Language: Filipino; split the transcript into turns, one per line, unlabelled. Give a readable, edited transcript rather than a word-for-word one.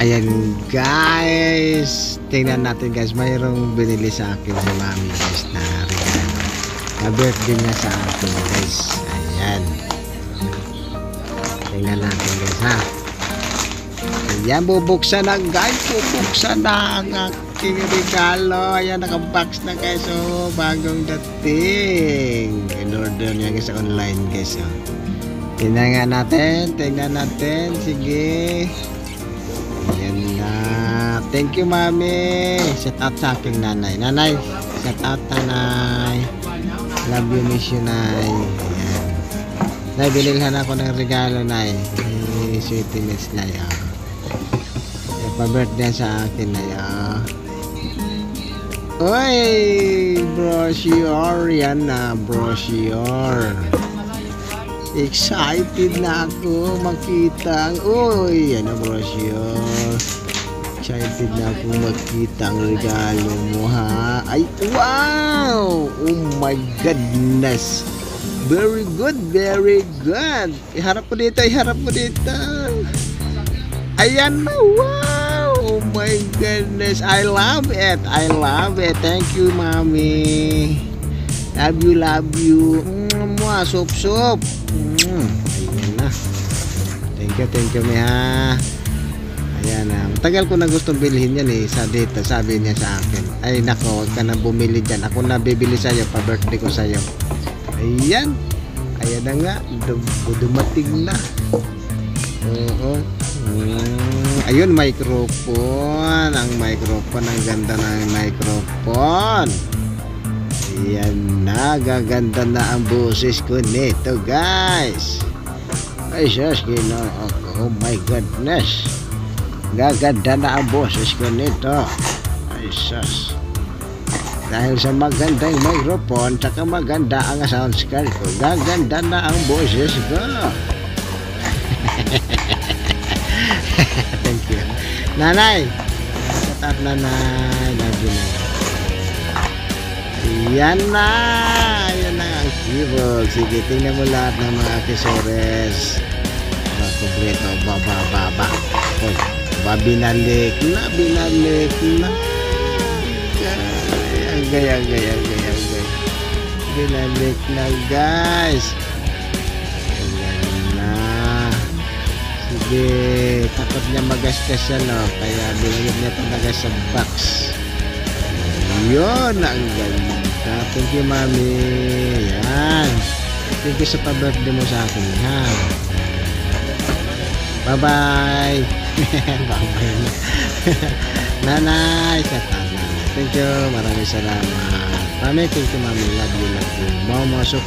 Ayan guys, tingnan natin guys, mayroong binili sa akin si mami guys na regalo na birthday niya sa akin guys. Ayan, tingnan natin guys ha. Ayan, bubuksan na guys, bubuksan na ang aking regalo. Ayan, nakabox na guys, oh, bagong dating. In-order niya guys online guys, oh. Tingnan natin, sige. Ayan na. Thank you mami. Shout out sa aking nanay. Nanay, shout out nanay. Love you, miss you nay. Ayan. Nay, binilhan ako ng regalo nay. Sweetness nay. Pa-birthday sa akin nay. Oy, brochure. Yan na, brochure. Excited na ako makita ang yan ang brochure. Excited na ako makita ang regalo mo ha. Ay, wow! Oh my goodness. Very good, very good. Iharap mo dito, Ayan na, wow! Oh my goodness. I love it. Thank you, mommy. Love you. Sup. Ayan na. Thank you Miha. Ayan na. Matagal ko na gustong bilhin yan eh. Sabi niya sa akin. Ay nako, huwag ka na bumili dyan. Ako na bibili sa'yo. Pa-birthday ko sa'yo. Ayan. Ayan na nga. Dumating na. Oo. Ayun, microphone. Ang microphone. Ang ganda ng microphone. Ayan na, gaganda na ang boses ko nito guys. Ay sus, oh my goodness, gaganda na ang boses ko nito. Ay sus, dahil sa magandang microphone saka maganda ang sound card ko, gaganda na ang boses ko. Thank you nanay. Shout out nanay. Love you nanay. Yan na ang keyboard. Sige, tingnan mo lahat ng mga accessories. Kompleto. Baba. Uy, binalik na. Gaya. Binalik na guys. Ayan na. Sige, takot niya magasgas siya, no? Kaya binigyan niya talaga sa box. Yun, ang ganda. Thank you mami. Yan. Thank you sa pa-birthday mo sa akin ha. Bye-bye. Bye-bye na. Nanay, katana. Thank you, maraming salamat mami. Thank you mami. Love you. Mama, sup.